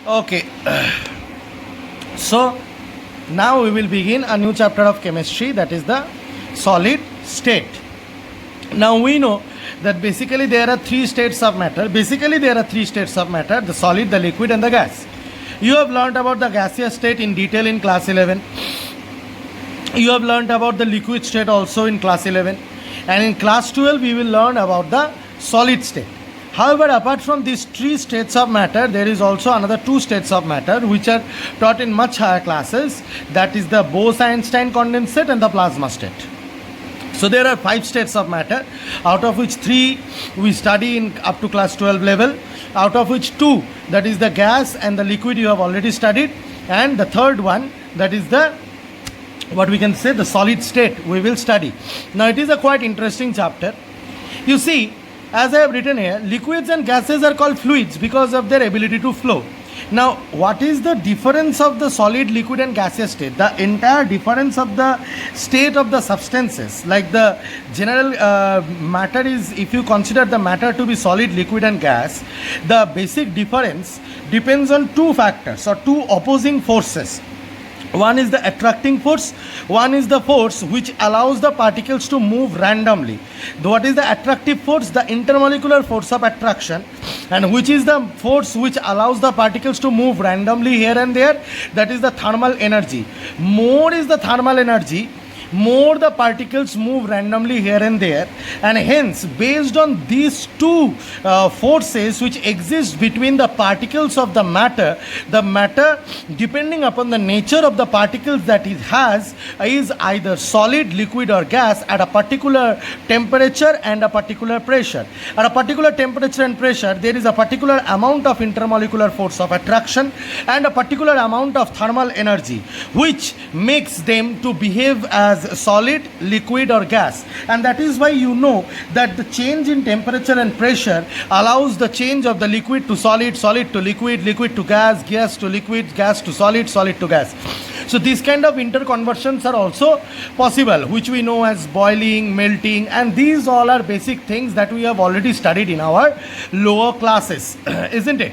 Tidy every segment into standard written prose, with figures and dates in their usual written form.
Okay, so now we will begin a new chapter of chemistry, that is the solid state. Now we know that basically there are three states of matter. The solid, the liquid, and the gas. You have learned about the gaseous state in detail in class 11. You have learned about the liquid state also in class 11. And in class 12 we will learn about the solid state. However, apart from these three states of matter, there is also another two states of matter which are taught in much higher classes. That is the Bose-Einstein condensate and the plasma state. So there are five states of matter, out of which three we study in up to class 12 level, out of which two, that is the gas and the liquid, you have already studied, and the third one, that is the what we can say the solid state, we will study. Now it is a quite interesting chapter. You see, as I have written here, liquids and gases are called fluids because of their ability to flow. Now, what is the difference of the solid, liquid and gaseous state? The entire difference of the state of the substances, like the general matter is, if you consider the matter to be solid, liquid and gas, the basic difference depends on two factors or two opposing forces. One is the attracting force, one is the force which allows the particles to move randomly. What is the attractive force? The intermolecular force of attraction. And which is the force which allows the particles to move randomly here and there? That is the thermal energy. More is the thermal energy, more the particles move randomly here and there, and hence based on these two forces which exist between the particles of the matter depending upon the nature of the particles that it has is either solid, liquid or gas at a particular temperature and a particular pressure. At a particular temperature and pressure there is a particular amount of intermolecular force of attraction and a particular amount of thermal energy which makes them to behave as solid, liquid or gas. And that is why you know that the change in temperature and pressure allows the change of the liquid to solid, solid to liquid, liquid to gas, gas to liquid, gas to solid, solid to gas. So these kind of interconversions are also possible, which we know as boiling, melting, and these all are basic things that we have already studied in our lower classes, isn't it?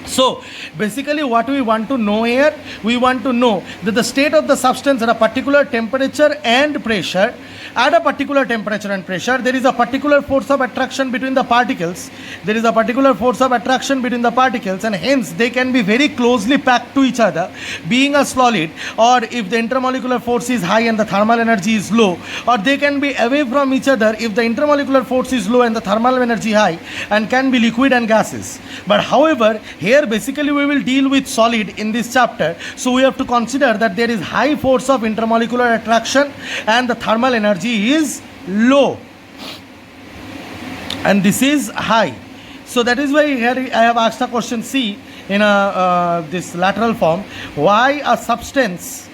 So basically what we want to know here, we want to know that the state of the substance at a particular temperature and pressure, at a particular temperature and pressure, there is a particular force of attraction between the particles. There is a particular force of attraction between the particles, and hence they can be very closely packed to each other, being a solid, or if the intermolecular force is high and the thermal energy is low, or they can be away from each other if the intermolecular force is low and the thermal energy high, and can be liquid and gases. But however, here basically we will deal with solid in this chapter, so we have to consider that there is high force of intermolecular attraction and the thermal energy is low, and this is high. So that is why here I have asked a question C in this lateral form: why a substance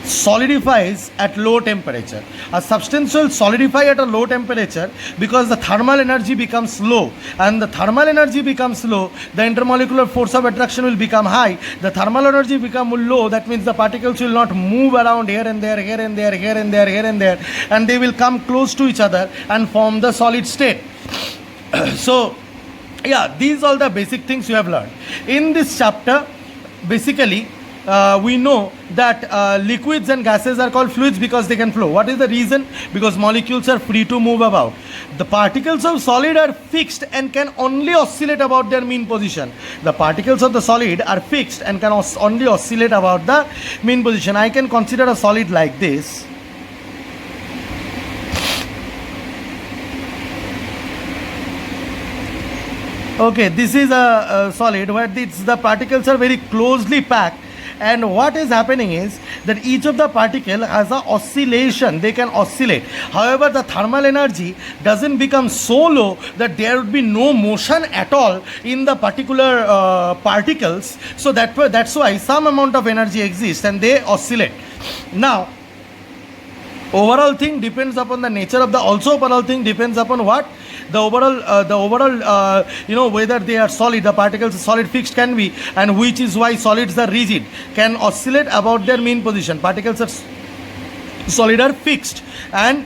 solidifies at low temperature? A substance will solidify at a low temperature because the thermal energy becomes low, and the thermal energy becomes low, the intermolecular force of attraction will become high. The thermal energy become low, that means the particles will not move around here and there, here and there, here and there, here and there, and they will come close to each other and form the solid state. So yeah, these are the basic things you have learned in this chapter. Basically we know that liquids and gases are called fluids because they can flow. What is the reason? Because molecules are free to move about. The particles of solid are fixed and can only oscillate about their mean position. The particles of the solid are fixed and can only oscillate about the mean position. I can consider a solid like this. Okay, this is a solid where the particles are very closely packed, and what is happening is that each of the particle has a oscillation, they can oscillate. However, the thermal energy doesn't become so low that there would be no motion at all in the particular particles. So that's why some amount of energy exists and they oscillate. Now overall thing depends upon the nature of the, also overall thing depends upon what? The overall whether they are solid, the particles solid, fixed can be, and which is why solids are rigid, can oscillate about their mean position. Particles are solid are fixed, and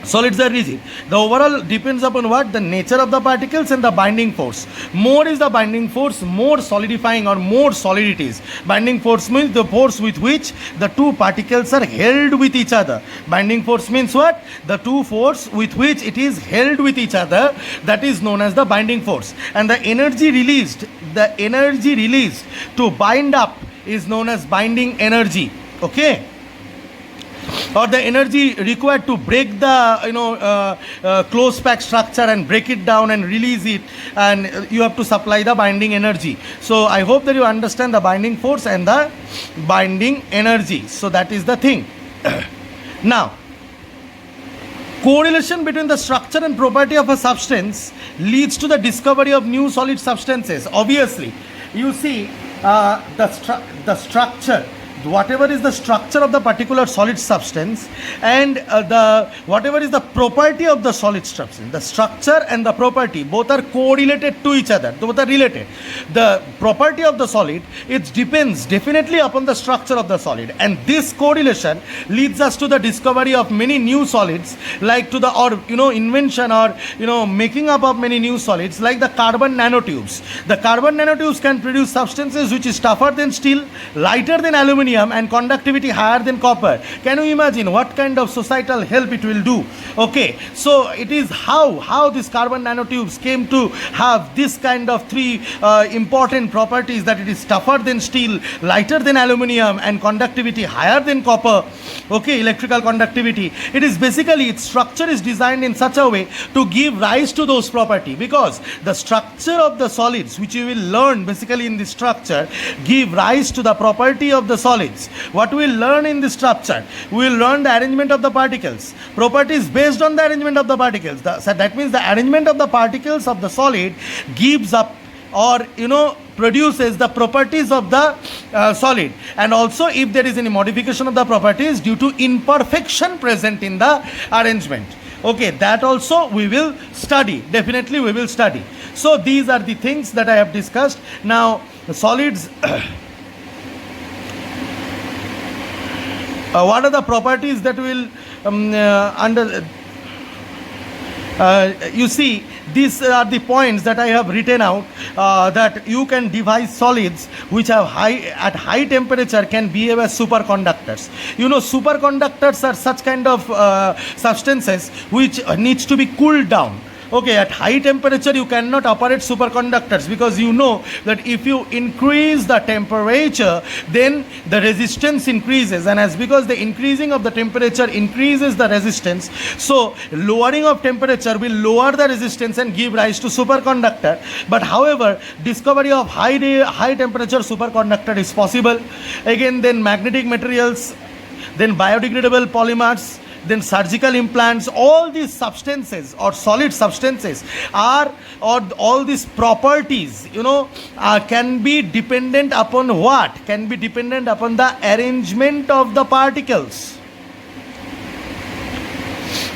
Solids are rigid. The overall depends upon what? The nature of the particles and the binding force. More is the binding force, more solidifying or more solid it is. Binding force means the force with which the two particles are held with each other. Binding force means what? The two force with which it is held with each other, that is known as the binding force. And the energy released to bind up is known as binding energy. Okay? Or the energy required to break the close pack structure and break it down and release it, and you have to supply the binding energy. So I hope that you understand the binding force and the binding energy. So that is the thing. Now, correlation between the structure and property of a substance leads to the discovery of new solid substances. Obviously, you see the structure, whatever is the structure of the particular solid substance, and whatever is the property of the solid substance, the structure and the property both are correlated to each other, both are related. The property of the solid, it depends definitely upon the structure of the solid, and this correlation leads us to the discovery of many new solids, like to the invention or making up of many new solids, like the carbon nanotubes. The carbon nanotubes can produce substances which is tougher than steel, lighter than aluminum, and conductivity higher than copper. Can you imagine what kind of societal help it will do? Okay, so it is how this carbon nanotubes came to have this kind of three important properties, that it is tougher than steel, lighter than aluminum, and conductivity higher than copper. Okay, electrical conductivity. It is basically, its structure is designed in such a way to give rise to those properties, because the structure of the solids, which you will learn basically in this structure, give rise to the property of the solids. What we will learn in this structure, we will learn the arrangement of the particles, properties based on the arrangement of the particles. So that means the arrangement of the particles of the solid gives up or produces the properties of the solid, and also if there is any modification of the properties due to imperfection present in the arrangement. Okay, that also we will study. Definitely we will study. So these are the things that I have discussed. Now solids. What are the properties that will you see, these are the points that I have written out, that you can devise solids which have at high temperature can behave as superconductors. Superconductors are such kind of substances which needs to be cooled down. Okay, at high temperature you cannot operate superconductors, because that if you increase the temperature, then the resistance increases, and because the increasing of the temperature increases the resistance, so lowering of temperature will lower the resistance and give rise to superconductor. But however, discovery of high temperature superconductor is possible. Again, then magnetic materials, then biodegradable polymers, then surgical implants, all these substances or solid substances are, or all these properties, can be dependent upon what? Can be dependent upon the arrangement of the particles.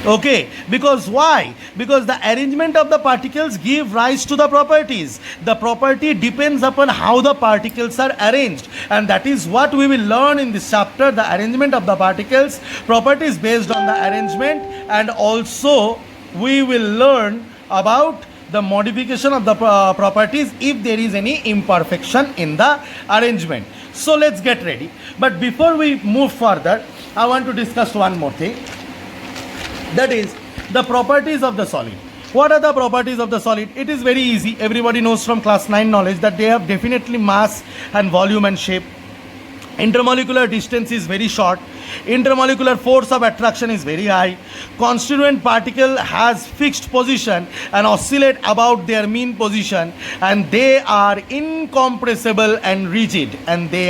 Okay, because why? Because the arrangement of the particles give rise to the properties. The property depends upon how the particles are arranged, and that is what we will learn in this chapter, the arrangement of the particles, properties based on the arrangement, and also we will learn about the modification of the properties if there is any imperfection in the arrangement. So let's get ready. But before we move further, I want to discuss one more thing. That is the properties of the solid. What are the properties of the solid? It is very easy. Everybody knows from class 9 knowledge that they have definitely mass and volume and shape. Intermolecular distance is very short. Intermolecular force of attraction is very high. Constituent particle has fixed position and oscillate about their mean position, and they are incompressible and rigid. They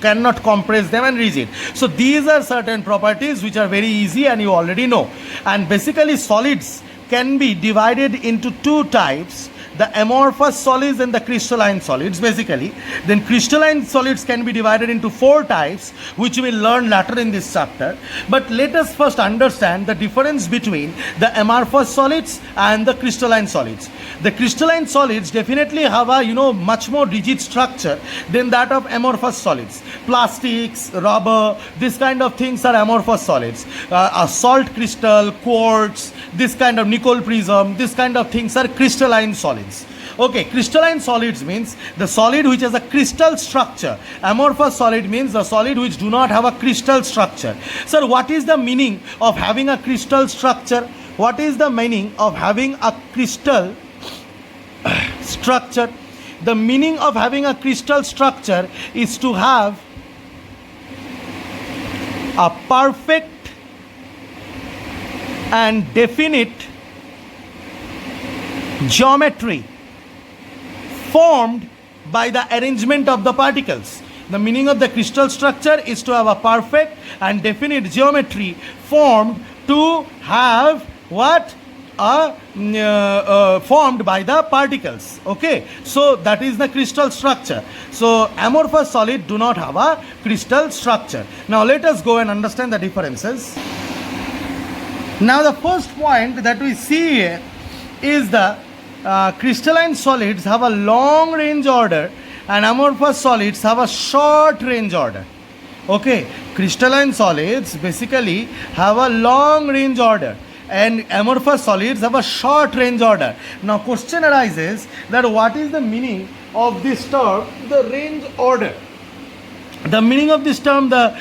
cannot compress them and rigid. So these are certain properties which are very easy and you already know. And basically solids can be divided into two types. the amorphous solids and the crystalline solids basically. Then crystalline solids can be divided into 4 types, which we will learn later in this chapter. But let us first understand the difference between the amorphous solids and the crystalline solids. The crystalline solids definitely have a much more rigid structure than that of amorphous solids. Plastics, rubber, this kind of things are amorphous solids. A salt crystal, quartz, this kind of nickel prism, this kind of things are crystalline solids. Okay, crystalline solids means the solid which has a crystal structure. Amorphous solid means the solid which do not have a crystal structure. Sir, what is the meaning of having a crystal structure? What is the meaning of having a crystal structure? The meaning of having a crystal structure is to have a perfect and definite geometry formed by the arrangement of the particles. The meaning of the crystal structure is to have a perfect and definite geometry formed to have what? Formed by the particles. Okay, so that is the crystal structure. So amorphous solid do not have a crystal structure. Now let us go and understand the differences. Now the first point that we see here is the crystalline solids have a long range order and amorphous solids have a short range order. Okay, crystalline solids basically have a long range order and amorphous solids have a short range order. Now question arises that what is the meaning of this term, the range order? The meaning of this term, the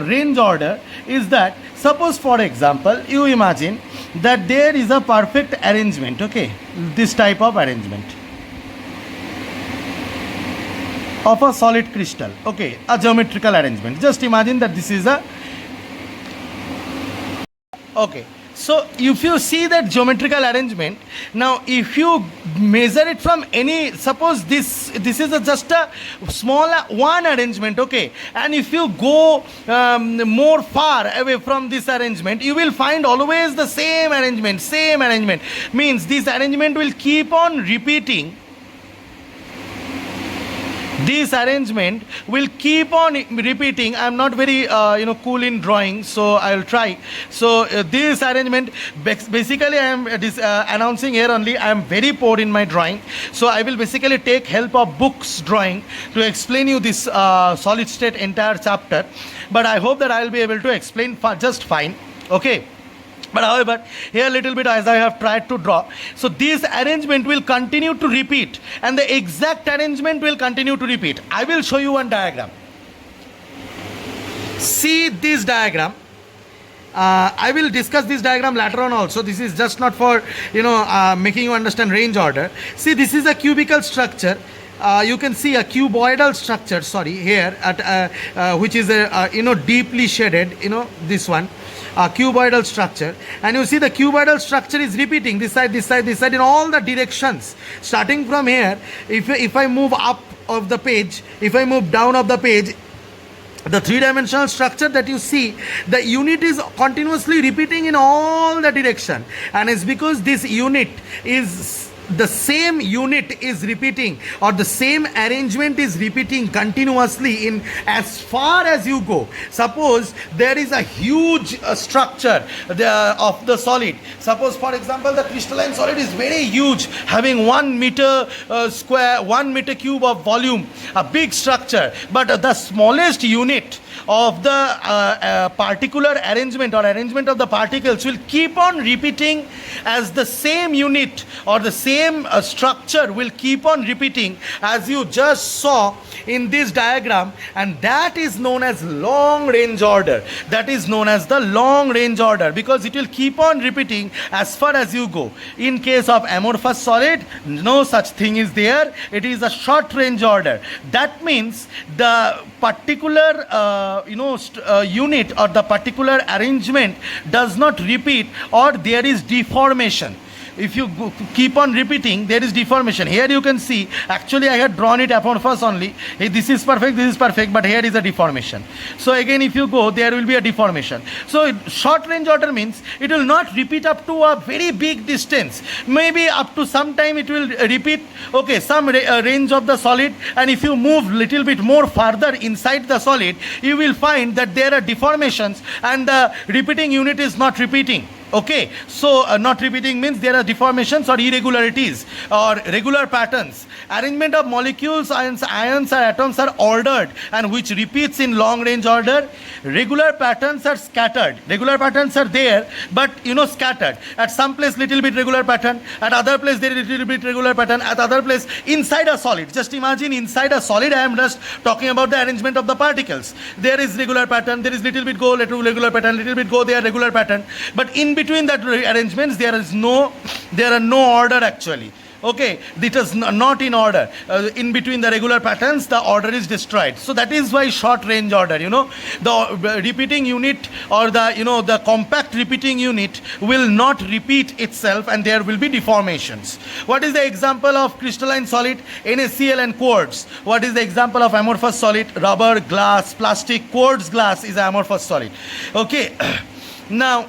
range order, is that suppose for example you imagine that there is a perfect arrangement, okay, this type of arrangement of a solid crystal, okay, a geometrical arrangement. Just imagine that this is a, okay, so if you see that geometrical arrangement, now if you measure it from any, suppose this is just a small one arrangement, okay, and if you go more far away from this arrangement, you will find always the same arrangement, means this arrangement will keep on repeating. This arrangement will keep on repeating. I am not very cool in drawing, so I will try. So this arrangement, basically I am announcing here only, I am very poor in my drawing, so I will basically take help of books drawing to explain you this solid state entire chapter, but I hope that I will be able to explain just fine. Okay, but however here a little bit as I have tried to draw, so this arrangement will continue to repeat and the exact arrangement will continue to repeat. I will show you one diagram. See this diagram. I will discuss this diagram later on also. This is just not for making you understand range order. See, this is a cubical structure. You can see a cuboidal structure, sorry, here at which is deeply shaded, this one, a cuboidal structure, and you see the cuboidal structure is repeating this side in all the directions. Starting from here, if I move up of the page, if I move down of the page, the three-dimensional structure that you see, the unit is continuously repeating in all the direction, and it's because this unit is the same unit is repeating, or the same arrangement is repeating continuously in as far as you go. Suppose there is a huge structure of the solid. Suppose for example the crystalline solid is very huge, having 1 meter square, 1 meter cube of volume, a big structure, but the smallest unit of the particular arrangement or arrangement of the particles will keep on repeating as the same unit, or the same structure will keep on repeating as you just saw in this diagram, and that is known as long range order. That is known as the long range order because it will keep on repeating as far as you go. In case of amorphous solid, no such thing is there. It is a short range order. That means the particular unit or the particular arrangement does not repeat, or there is deformation. if you keep on repeating, there is deformation. Here you can see, actually I had drawn it amorphous only. Hey, this is perfect, but here is a deformation. So again, if you go, there will be a deformation. So short range order means it will not repeat up to a very big distance. Maybe up to some time it will repeat, okay, some range of the solid, and if you move little bit more further inside the solid, you will find that there are deformations and the repeating unit is not repeating. Okay, so not repeating means there are deformations or irregularities or regular patterns. Arrangement of molecules, ions or atoms are ordered and which repeats in long range order. Regular patterns are scattered. Regular patterns are there, but scattered. At some place little bit regular pattern, at other place there is little bit regular pattern, at other place inside a solid. Just imagine inside a solid, I am just talking about the arrangement of the particles. There is regular pattern, there is little bit go, regular pattern, little bit go, there regular pattern. But in between that arrangements, there are no order actually. Okay, it is not in order. In between the regular patterns, the order is destroyed. So that is why short range order, the repeating unit or the compact repeating unit will not repeat itself and there will be deformations. What is the example of crystalline solid? NaCl and quartz. What is the example of amorphous solid? Rubber, glass, plastic. Quartz glass is an amorphous solid. Okay, now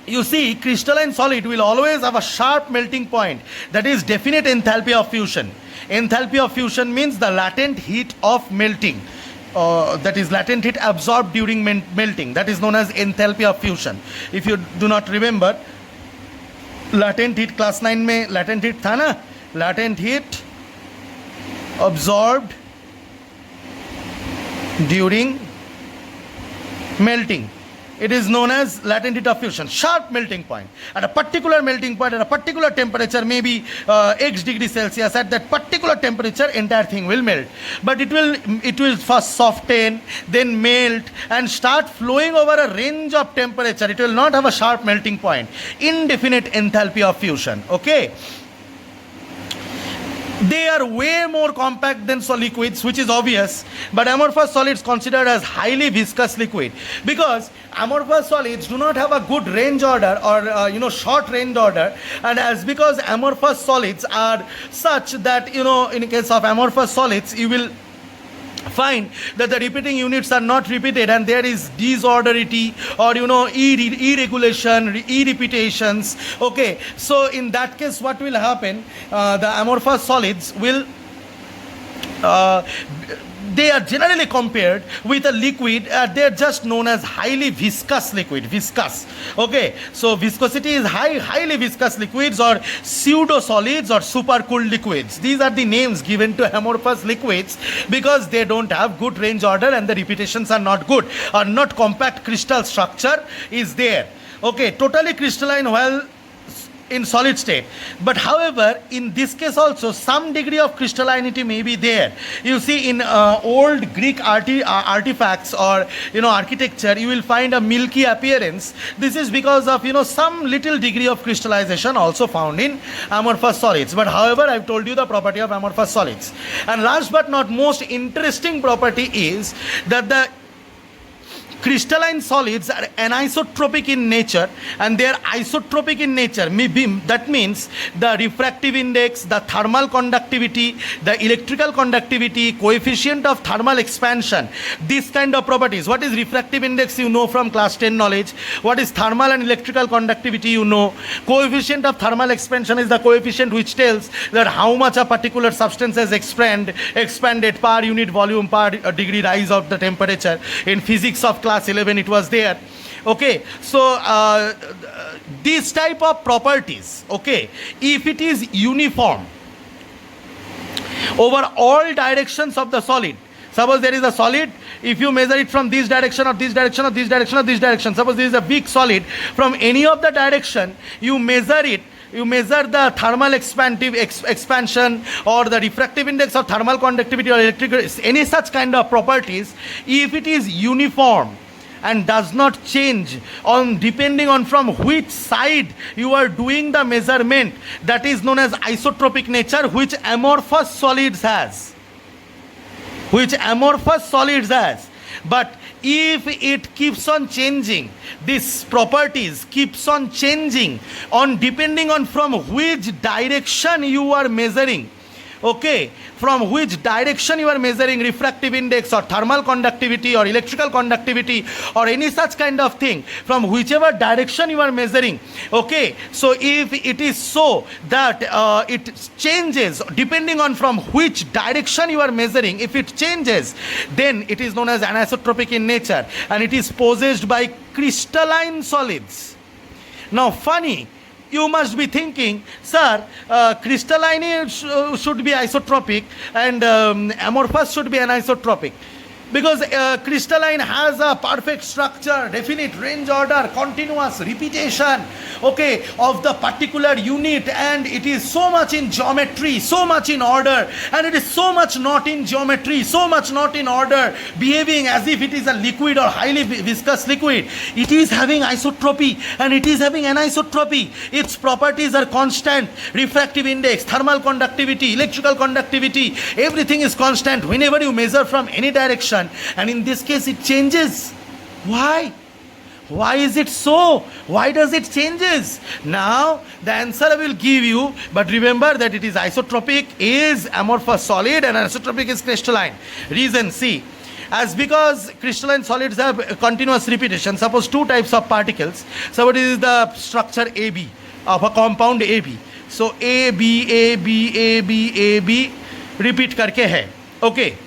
you see, crystalline solid will always have a sharp melting point, that is definite enthalpy of fusion. Enthalpy of fusion means the latent heat of melting. That is latent heat absorbed during melting. That is known as enthalpy of fusion. If you do not remember, latent heat class 9 में latent heat था ना? Latent heat absorbed during melting. It is known as latent heat of fusion, sharp melting point. At a particular melting point, at a particular temperature, maybe X degree Celsius, at that particular temperature, entire thing will melt. But it will first soften, then melt, and start flowing over a range of temperature. It will not have a sharp melting point. Indefinite enthalpy of fusion. Okay. They are way more compact than liquids, which is obvious, but amorphous solids considered as highly viscous liquid because amorphous solids do not have a good range order or short range order, and as because amorphous solids are such that in case of amorphous solids you will find that the repeating units are not repeated and there is disorderity or irregulation, irrepetitions. Okay, so in that case what will happen, the amorphous solids will they are generally compared with a liquid. They are just known as highly viscous liquid. Viscous. Okay, so viscosity is highly viscous liquids or pseudo solids or supercooled liquids. These are the names given to amorphous liquids because they don't have good range order and the repetitions are not good or not compact crystal structure is there. Okay, totally crystalline while in solid state, but however in this case also some degree of crystallinity may be there. You see in old Greek artifacts or architecture, you will find a milky appearance. This is because of some little degree of crystallization also found in amorphous solids. But however, I've told you the property of amorphous solids. And last but not most interesting property is that the crystalline solids are anisotropic in nature, and they are isotropic in nature. That means the refractive index, the thermal conductivity, the electrical conductivity, coefficient of thermal expansion, these kind of properties. What is refractive index? You know from class 10 knowledge. What is thermal and electrical conductivity? You know. Coefficient of thermal expansion is the coefficient which tells that how much a particular substance has expanded per unit volume, per degree rise of the temperature. In physics of class 11 it was there. Okay, so these type of properties, okay, if it is uniform over all directions of the solid, suppose there is a solid, if you measure it from this direction or this direction or this direction or this direction, suppose there is a big solid, from any of the direction you measure it, you measure the thermal expansion or the refractive index or thermal conductivity or electrical, any such kind of properties, if it is uniform and does not change on depending on from which side you are doing the measurement, that is known as isotropic nature, which amorphous solids has. But if it keeps on changing, these properties keeps on changing on depending on from which direction you are measuring. Okay, from which direction you are measuring refractive index or thermal conductivity or electrical conductivity or any such kind of thing, from whichever direction you are measuring. Okay, so if it is so that it changes depending on from which direction you are measuring, if it changes, then it is known as anisotropic in nature, and it is possessed by crystalline solids. Now funny, you must be thinking, sir, crystalline should be isotropic and amorphous should be anisotropic, because crystalline has a perfect structure, definite range order, continuous repetition, okay, of the particular unit, and it is so much in geometry, so much in order, and it is so much not in geometry, so much not in order, behaving as if it is a liquid or highly viscous liquid. It is having isotropy and it is having anisotropy. Its properties are constant: refractive index, thermal conductivity, electrical conductivity, everything is constant whenever you measure from any direction. And in this case it changes. Why? Why is it so? Why does it changes? Now the answer I will give you, but remember that it is isotropic is amorphous solid and anisotropic is crystalline. Reason, see, as because crystalline solids have continuous repetition. Suppose two types of particles. So what is the structure AB of a compound AB? So AB repeat करके है. Okay.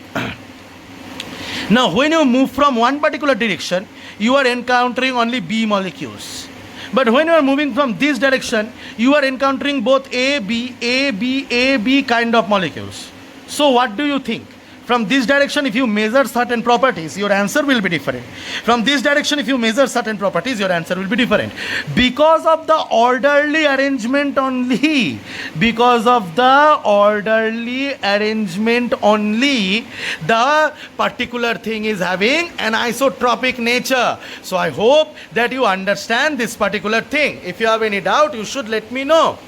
Now when you move from one particular direction, you are encountering only B molecules. But when you are moving from this direction, you are encountering both AB kind of molecules. So what do you think? From this direction, if you measure certain properties, your answer will be different. From this direction, if you measure certain properties, your answer will be different. Because of the orderly arrangement only. Because of the orderly arrangement only, the particular thing is having an isotropic nature. So I hope that you understand this particular thing. If you have any doubt, you should let me know.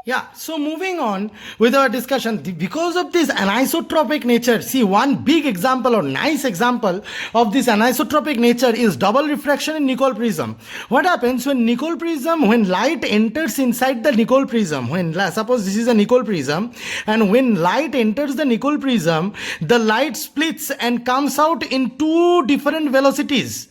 Yeah, so moving on with our discussion, because of this anisotropic nature, see, one big example or nice example of this anisotropic nature is double refraction in Nicol prism. What happens when Nicol prism, when light enters inside the Nicol prism, when suppose this is a Nicol prism, and when light enters the Nicol prism, the light splits and comes out in two different velocities.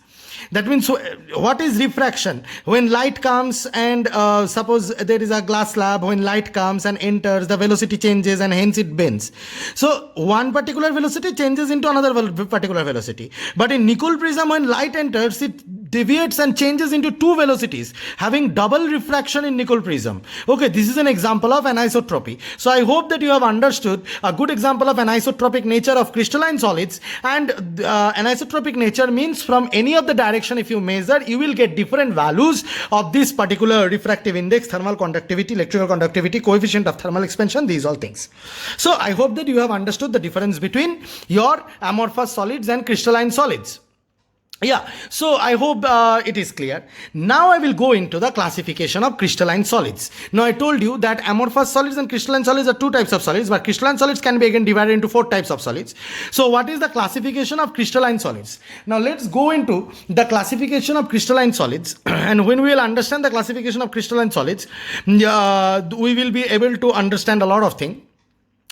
That means, what is refraction? When light comes and suppose there is a glass slab, when light comes and enters, the velocity changes and hence it bends. So one particular velocity changes into another particular velocity. But in Nicol prism, when light enters, it deviates and changes into two velocities, having double refraction in Nicol prism. Okay, this is an example of anisotropy. So I hope that you have understood a good example of anisotropic nature of crystalline solids. And anisotropic nature means from any of the direction, if you measure, you will get different values of this particular refractive index, thermal conductivity, electrical conductivity, coefficient of thermal expansion, these all things. So I hope that you have understood the difference between your amorphous solids and crystalline solids. Yeah, so I hope it is clear. Now I will go into the classification of crystalline solids. Now I told you that amorphous solids and crystalline solids are two types of solids, but crystalline solids can be again divided into four types of solids. So what is the classification of crystalline solids? Now let's go into the classification of crystalline solids. And when we will understand the classification of crystalline solids, we will be able to understand a lot of things.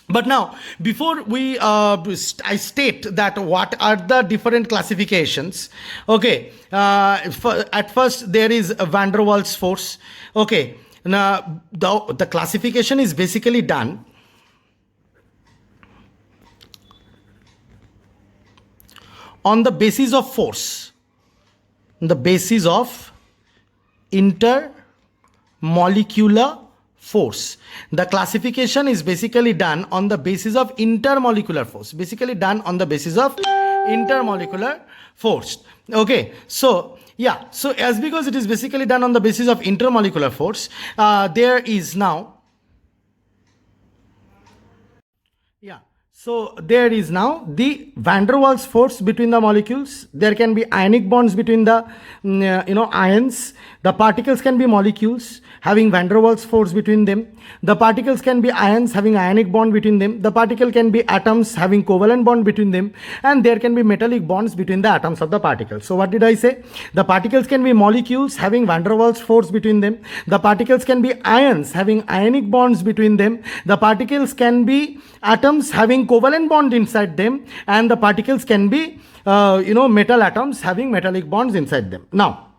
But now, before we, I state that what are the different classifications. Okay, at first there is a van der Waals force. Okay, now the classification is basically done on the basis of force, on the basis of intermolecular force. The classification is basically done on the basis of intermolecular force. Basically done on the basis of intermolecular force. Okay, so yeah, so as because it is basically done on the basis of intermolecular force, there is now, yeah, So there is now the van der Waals force between the molecules. There can be ionic bonds between the ions. The particles can be molecules having van der Waals force between them. The particles can be ions having ionic bond between them. The particle can be atoms having covalent bond between them, and there can be metallic bonds between the atoms of the particles. So what did I say? The particles can be molecules having van der Waals force between them. The particles can be ions having ionic bonds between them. The particles can be atoms having covalent bond inside them, and the particles can be metal atoms having metallic bonds inside them. Now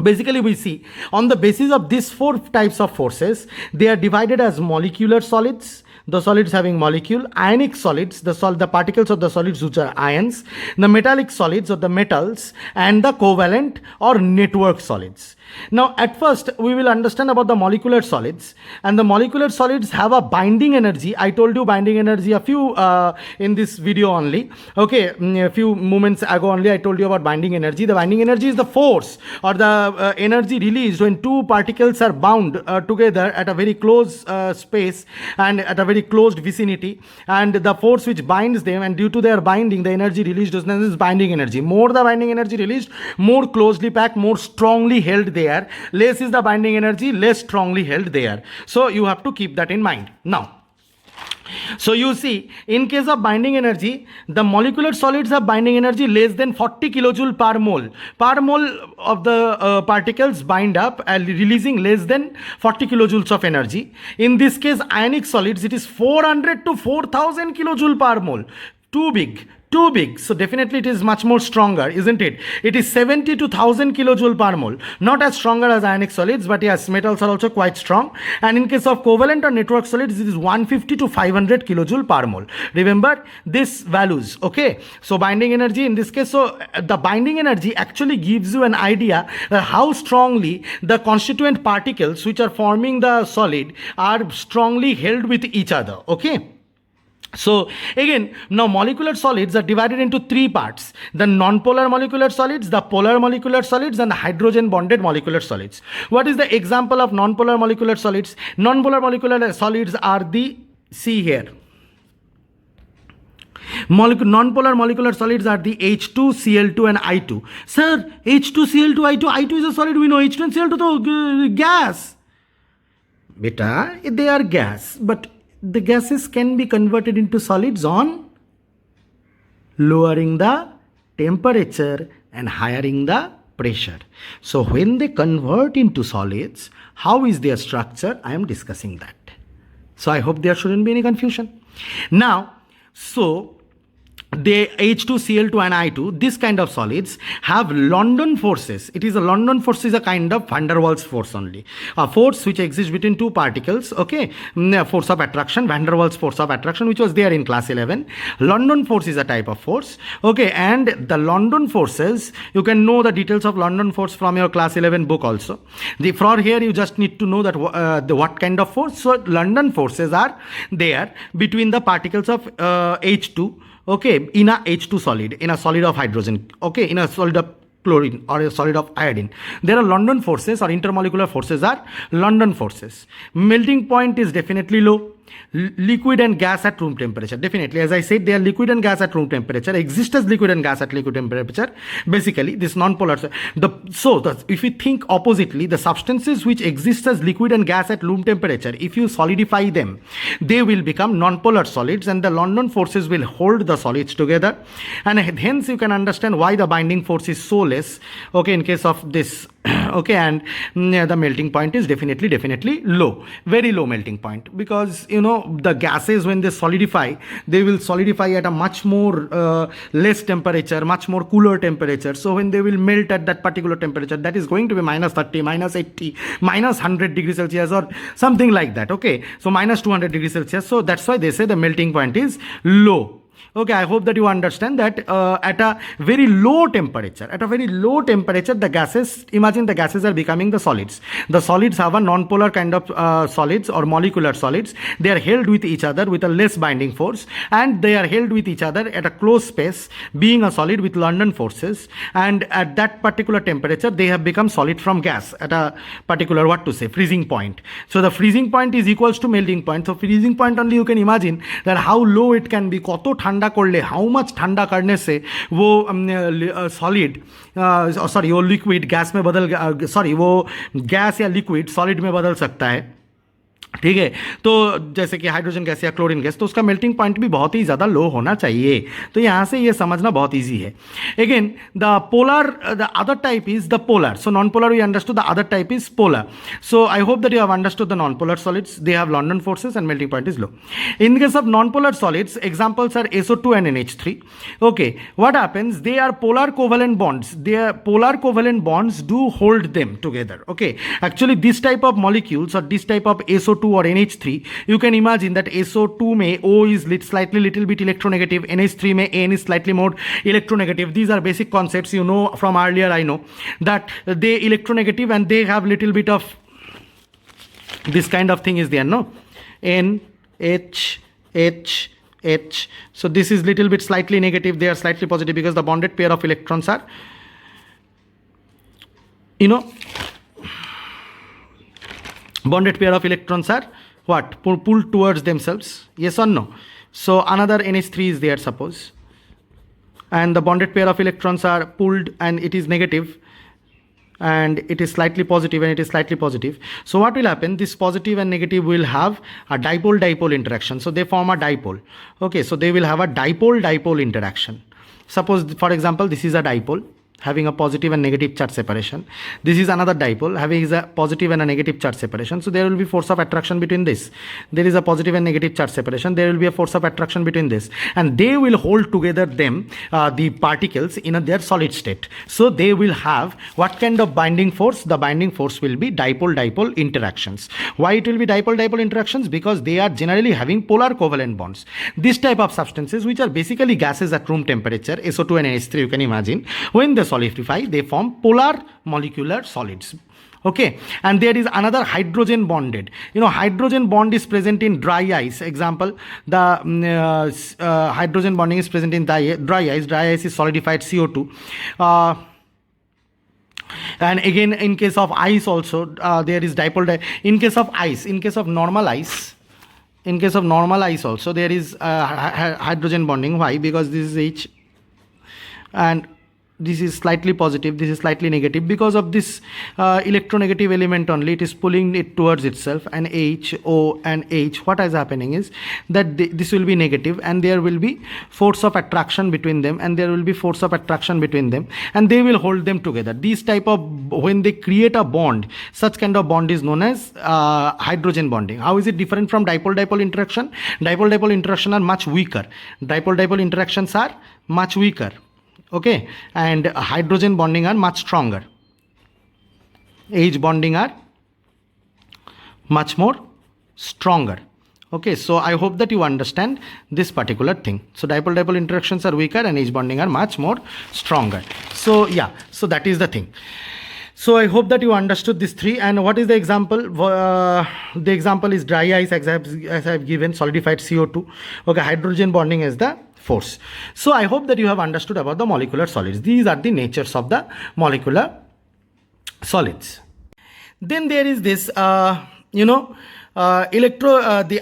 basically we see on the basis of these four types of forces, they are divided as molecular solids, the solids having molecule, ionic solids, the particles of the solids which are ions, the metallic solids or the metals, and the covalent or network solids. Now at first we will understand about the molecular solids, and the molecular solids have a binding energy. I told you binding energy a few in this video only, okay, a few moments ago only I told you about binding energy. The binding energy is the force or the energy released when two particles are bound together at a very close space and at a very closed vicinity, and the force which binds them, and due to their binding the energy released is binding energy. More the binding energy released, more closely packed, more strongly held there. Less is the binding energy, less strongly held there. So you have to keep that in mind. Now so you see, in case of binding energy, the molecular solids have binding energy less than 40 kilojoule per mole. Per mole of the particles bind up, releasing less than 40 kilojoules of energy. In this case, ionic solids, it is 400 to 4000 kilojoule per mole. Too big. So definitely it is much more stronger, isn't it? It is 70 to 1000 kilojoule per mole. Not as stronger as ionic solids, but yes, metals are also quite strong. And in case of covalent or network solids, it is 150 to 500 kilojoule per mole. Remember these values, okay? So binding energy in this case, so the binding energy actually gives you an idea how strongly the constituent particles which are forming the solid are strongly held with each other, okay? So again, now molecular solids are divided into three parts: the non-polar molecular solids, the polar molecular solids, and the hydrogen bonded molecular solids. What is the example of non-polar molecular solids? Non-polar molecular solids are the, see here, non-polar molecular solids are the H2, Cl2 and I2. Sir, H2, Cl2, I2, I2 is a solid, we know. H2 and Cl2 is gas. Beta, they are gas, but the gases can be converted into solids on lowering the temperature and highering the pressure. So when they convert into solids, how is their structure? I am discussing that. So I hope there shouldn't be any confusion. Now, so the H2, Cl2 and I2, this kind of solids have London forces. It is a London force is a kind of van der Waals force only. A force which exists between two particles, okay? Force of attraction, van der Waals force of attraction, which was there in class 11. London force is a type of force, okay? And the London forces, you can know the details of London force from your class 11 book also. For here, you just need to know that what kind of force. So London forces are there between the particles of H2, okay, in a H2 solid, in a solid of hydrogen, okay, in a solid of chlorine or a solid of iodine. There are London forces, or intermolecular forces are London forces. Melting point is definitely low. Liquid and gas at room temperature, definitely, as I said, they are liquid and gas at room temperature, exist as liquid and gas at liquid temperature. Basically this non-polar, if we think oppositely, the substances which exist as liquid and gas at room temperature, if you solidify them, they will become non-polar solids, and the London forces will hold the solids together, and hence you can understand why the binding force is so less, okay, in case of this okay, and the melting point is definitely low, very low melting point, because the gases, when they solidify, they will solidify at a much more less temperature, much more cooler temperature. So when they will melt at that particular temperature, that is going to be minus 30, minus 80, minus 100 degrees Celsius or something like that, okay? So minus 200 degrees Celsius. So that's why they say the melting point is low. Okay, I hope that you understand that at a very low temperature, the gases, imagine the gases are becoming the solids. The solids have a non-polar kind of solids or molecular solids. They are held with each other with a less binding force, and they are held with each other at a close space, being a solid with London forces. And at that particular temperature, they have become solid from gas at a particular, freezing point. So the freezing point is equals to melting point. So freezing point only you can imagine that how low it can be, কত ঠান্ডা করলে, how much ठंडा करने से वो solid वो liquid gas में बदल वो गैस या लिक्विड सॉलिड में बदल सकता है. ठीक है, तो जैसे कि हाइड्रोजन गैस या क्लोरीन गैस, तो उसका मेल्टिंग पॉइंट भी बहुत ही ज़्यादा लो होना चाहिए. तो यहाँ से ये समझना बहुत ईजी है. Again the polar, the other type is the polar. So non polar we understood, the other type is polar. So I hope that you have understood the non polar solids. They have London forces and melting point is low. In case of non polar solids, examples are SO2 and NH3. Okay, what happens? They are polar covalent bonds. Their polar covalent bonds do hold them together. Okay, actually this type of molecules or this type of SO2 or NH3, you can imagine that SO2 में O is slightly little bit electronegative, NH3 में N is slightly more electronegative. These are basic concepts you know from earlier. I know that they electronegative and they have little bit of this kind of thing is there, no? N, H, H, H. So this is little bit slightly negative, they are slightly positive because the bonded pair of electrons are, bonded pair of electrons are what? Pulled towards themselves, yes or no? So another NH3 is there, suppose, and the bonded pair of electrons are pulled and it is negative, and it is slightly positive and it is slightly positive. So what will happen? This positive and negative will have a dipole-dipole interaction. So they form a dipole. Okay, so they will have a dipole-dipole interaction. Suppose, for example, this is a dipole having a positive and negative charge separation. This is another dipole having a positive and a negative charge separation. So there will be force of attraction between this. There is a positive and negative charge separation. There will be a force of attraction between this, and they will hold together them, the particles in their solid state. So they will have what kind of binding force? The binding force will be dipole-dipole interactions. Why it will be dipole-dipole interactions? Because they are generally having polar covalent bonds. This type of substances, which are basically gases at room temperature, SO2 and NH3, you can imagine, when they solidify, they form polar molecular solids. Okay, and there is another hydrogen bonded. Hydrogen bond is present in dry ice. Example, the hydrogen bonding is present in dry ice. Dry ice is solidified CO2. And again, in case of ice also, there is dipole. In case of ice, in case of normal ice also, there is hydrogen bonding. Why? Because this is H, and this is slightly positive, this is slightly negative. Because of this electronegative element only, it is pulling it towards itself, and H, O and H, what is happening is that this will be negative, and there will be force of attraction between them, and there will be force of attraction between them, and they will hold them together. These type of, when they create a bond, such kind of bond is known as hydrogen bonding. How is it different from dipole-dipole interaction? Dipole-dipole interaction are much weaker. Dipole-dipole interactions are much weaker. Okay, and hydrogen bonding are much stronger. H bonding are much more stronger. Okay, so I hope that you understand this particular thing. So dipole-dipole interactions are weaker and H bonding are much more stronger. So yeah, so that is the thing. So I hope that you understood these three. And what is the example? The example is dry ice, as I have given, solidified CO2. Okay, hydrogen bonding is the force. So I hope that you have understood about the molecular solids. These are the natures of the molecular solids. Then there is this, the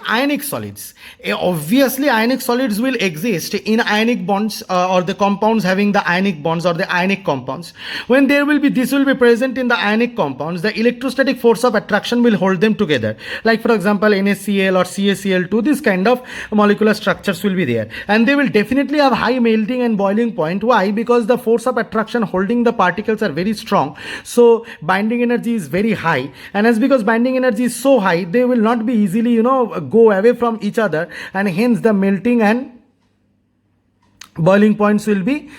ionic solids. Obviously ionic solids will exist in ionic bonds or the compounds having the ionic bonds or the ionic compounds. When there will be, this will be present in the ionic compounds, the electrostatic force of attraction will hold them together. Like for example NaCl or CaCl2, this kind of molecular structures will be there, and they will definitely have high melting and boiling point. Why? Because the force of attraction holding the particles are very strong, so binding energy is very high, and as because binding energy is so high, they will not be easily go away from each other, and hence the melting and boiling points will be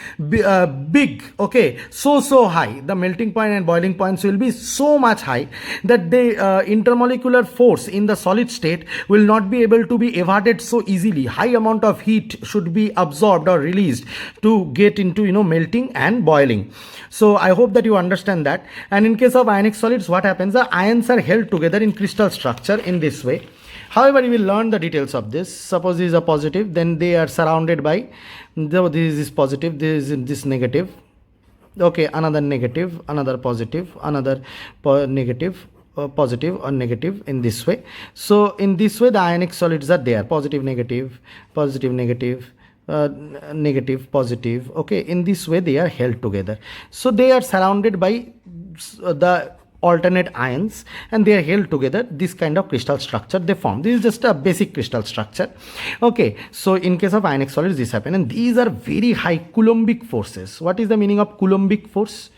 big, okay, so high. The melting point and boiling points will be so much high that the intermolecular force in the solid state will not be able to be evaded so easily. High amount of heat should be absorbed or released to get into, melting and boiling. So I hope that you understand that. And in case of ionic solids, what happens, the ions are held together in crystal structure in this way. However, you will learn the details of this. Suppose this is a positive, then they are surrounded by, this is positive, this is this negative, okay, another negative, another positive, another negative, positive or negative, in this way. So in this way the ionic solids are there, positive, negative, positive, negative, negative, positive, okay. In this way they are held together. So they are surrounded by the alternate ions and they are held together. This kind of crystal structure they form. This is just a basic crystal structure, okay. So in case of ionic solids this happen, and these are very high Coulombic forces. What is the meaning of Coulombic force?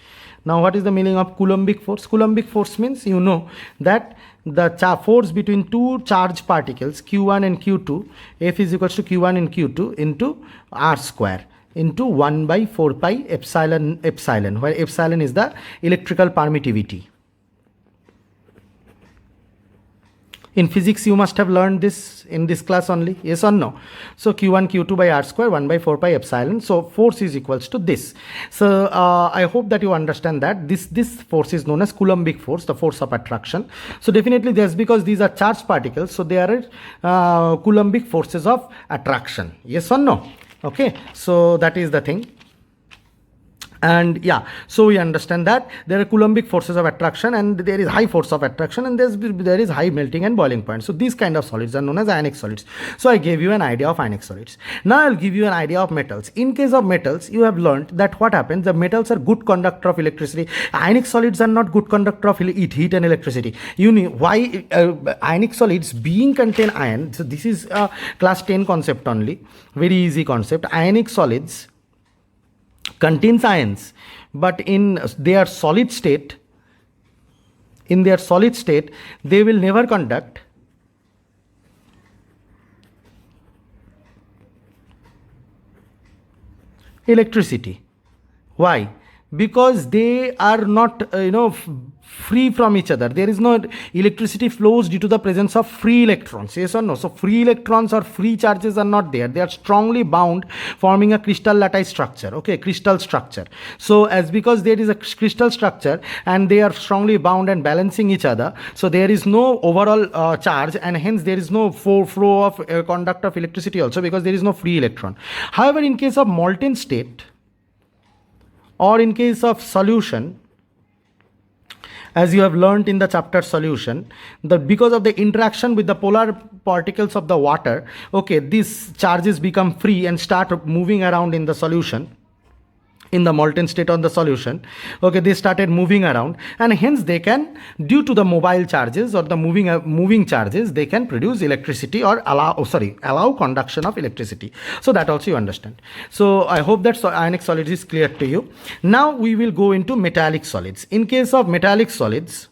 Now what is the meaning of Coulombic force? Coulombic force means, that the force between two charged particles q1 and q2, F is equals to q1 and q2 into r square into 1 by 4 pi epsilon, where epsilon is the electrical permittivity. In physics, you must have learned this in this class only, yes or no? So q1 q2 by r square 1 by 4 pi epsilon. So force is equals to this. So I hope that you understand that this force is known as Coulombic force, the force of attraction. So definitely that's because these are charged particles, so they are Coulombic forces of attraction, yes or no? Okay, so that is the thing. And yeah, so we understand that there are Coulombic forces of attraction and there is high force of attraction and there is high melting and boiling point. So these kind of solids are known as ionic solids. So I gave you an idea of ionic solids. Now I'll give you an idea of metals. In case of metals, you have learned that what happens, the metals are good conductor of electricity. Ionic solids are not good conductor of heat and electricity. You know why? Ionic solids being contain iron. So this is a class 10 concept only, very easy concept. Ionic solids contains ions, but in their solid state, they will never conduct electricity. Why? Because they are not free from each other. There is no electricity flows due to the presence of free electrons, yes or no? So free electrons or free charges are not there. They are strongly bound, forming a crystal lattice structure, okay, crystal structure. So as because there is a crystal structure and they are strongly bound and balancing each other, so there is no overall charge, and hence there is no flow of conduct of electricity also, because there is no free electron. However, in case of molten state or in case of solution, as you have learnt in the chapter solution, that because of the interaction with the polar particles of the water, okay, these charges become free and start moving around in the solution, in the molten state on the solution, okay, they started moving around, and hence they can, due to the mobile charges or the moving charges, they can produce electricity or allow conduction of electricity. So that also you understand. So I hope that ionic solids is clear to you. Now we will go into metallic solids. In case of metallic solids,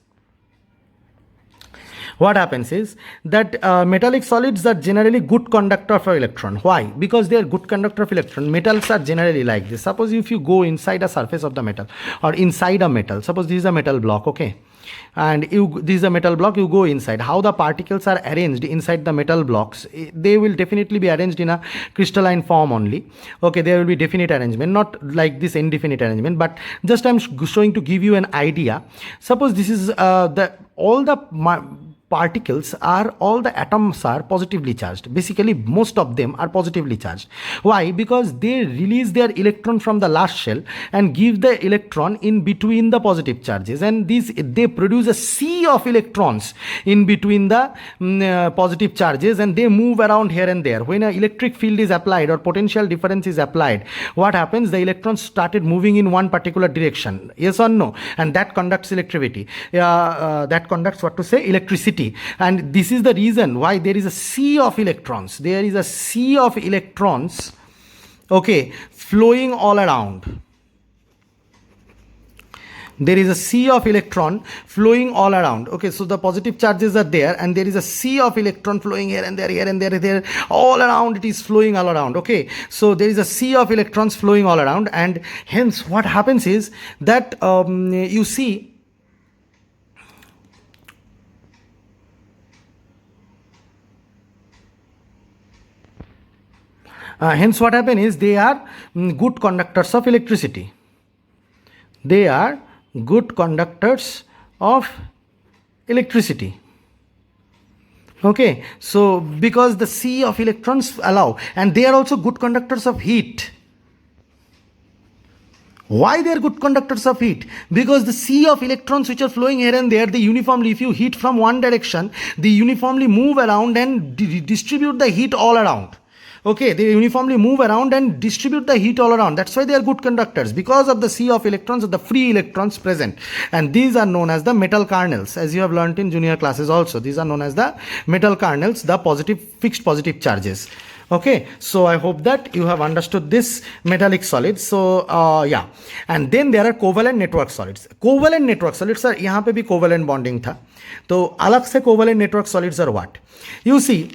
what happens is that metallic solids are generally good conductor of electron. Why? Because they are good conductor of electron. Metals are generally like this. Suppose if you go inside a surface of the metal or inside a metal, suppose this is a metal block, okay, and this is a metal block, you go inside. How the particles are arranged inside the metal blocks, they will definitely be arranged in a crystalline form only, okay. There will be definite arrangement, not like this indefinite arrangement, but just I'm showing to give you an idea. Suppose this is all the particles are, all the atoms are positively charged. Basically most of them are positively charged. Why? Because they release their electron from the last shell and give the electron in between the positive charges, and they produce a sea of electrons in between the positive charges, and they move around here and there. When an electric field is applied or potential difference is applied, what happens? The electrons started moving in one particular direction, yes or no? And that conducts electricity. That conducts what to say? Electricity. And this is the reason why there is a sea of electrons. There is a sea of electrons, okay, flowing all around. there is a sea of electron flowing all around. Okay, so the positive charges are there, and there is a sea of electron flowing here and there, here and there, all around. It is flowing all around. Okay, so there is a sea of electrons flowing all around, and hence what happens is that you see, hence what happens is they are good conductors of electricity. They are good conductors of electricity. Okay, so because the sea of electrons allow, and they are also good conductors of heat. Why they are good conductors of heat? Because the sea of electrons which are flowing here and there, they uniformly, if you heat from one direction, they uniformly move around and distribute the heat all around. Okay, they uniformly move around and distribute the heat all around. That's why they are good conductors, because of the sea of electrons, of the free electrons present. And these are known as the metal kernels, as you have learnt in junior classes also. These are known as the metal kernels, the positive, fixed positive charges. Okay, so I hope that you have understood this metallic solids. So yeah, and then there are covalent network solids. Covalent network solids are, यहाँ पे भी covalent bonding था. तो अलग से covalent network solids are what? You see,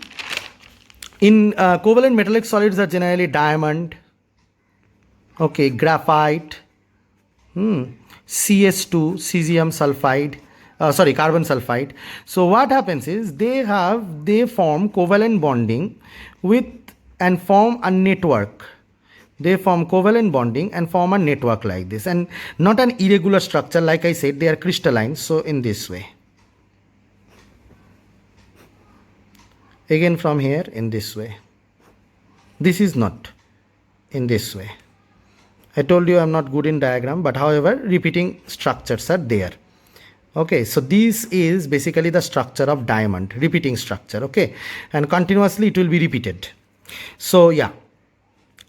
in covalent metallic solids are generally diamond, okay, graphite, CS2, cesium sulfide, carbon sulfide. So what happens is they form covalent bonding with and form a network. They form covalent bonding and form a network like this, and not an irregular structure. Like I said, they are crystalline. So in this way. Again from here in this way. This is not in this way. I told you I'm not good in diagram, but however repeating structures are there. Okay, so this is basically the structure of diamond, repeating structure. Okay, and continuously it will be repeated. So yeah,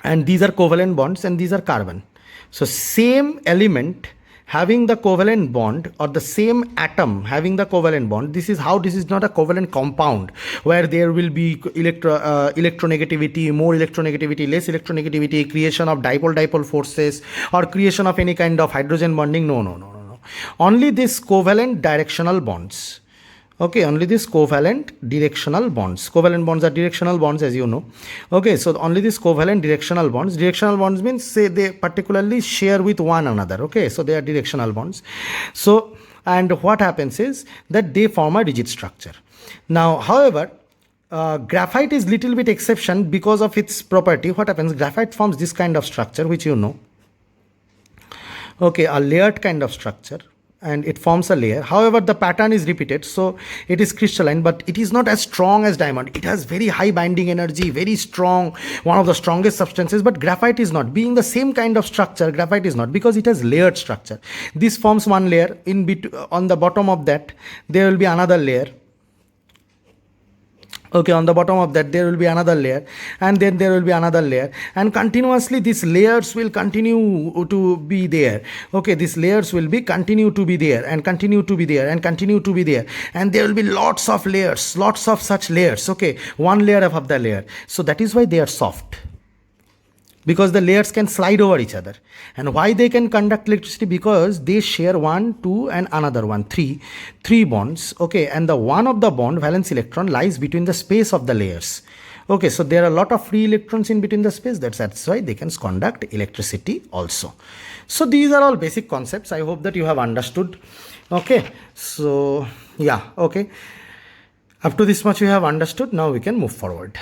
and these are covalent bonds and these are carbon. So same element having the covalent bond, or the same atom having the covalent bond. This is how this is not a covalent compound where there will be electronegativity, more electronegativity, less electronegativity, creation of dipole forces, or creation of any kind of hydrogen bonding. No. Only this covalent directional bonds. Okay, only this covalent directional bonds. Covalent bonds are directional bonds, as you know. Okay, so only this covalent directional bonds. Directional bonds means, say, they particularly share with one another. Okay, so they are directional bonds. So, and what happens is that they form a rigid structure. Now, however, graphite is little bit exception because of its property. What happens? Graphite forms this kind of structure, which you know. Okay, a layered kind of structure, and it forms a layer. However, the pattern is repeated, so it is crystalline, but it is not as strong as diamond. It has very high binding energy, very strong, one of the strongest substances, but graphite is not. Being the same kind of structure, graphite is not, because it has layered structure. This forms one layer. On the bottom of that, there will be another layer. Okay, on the bottom of that there will be another layer, and then there will be another layer, and continuously these layers will continue to be there. Okay, these layers will be continue to be there, and continue to be there, and continue to be there, and there will be lots of layers, lots of such layers. Okay, one layer above the layer. So that is why they are soft, because the layers can slide over each other. And why they can conduct electricity? Because they share 1, 2 and another one, 3 bonds. Okay, and the one of the bond, valence electron, lies between the space of the layers. Okay, so there are a lot of free electrons in between the space. That's why they can conduct electricity also. So these are all basic concepts. I hope that you have understood. Okay, so yeah, okay, up to this much you have understood. Now we can move forward.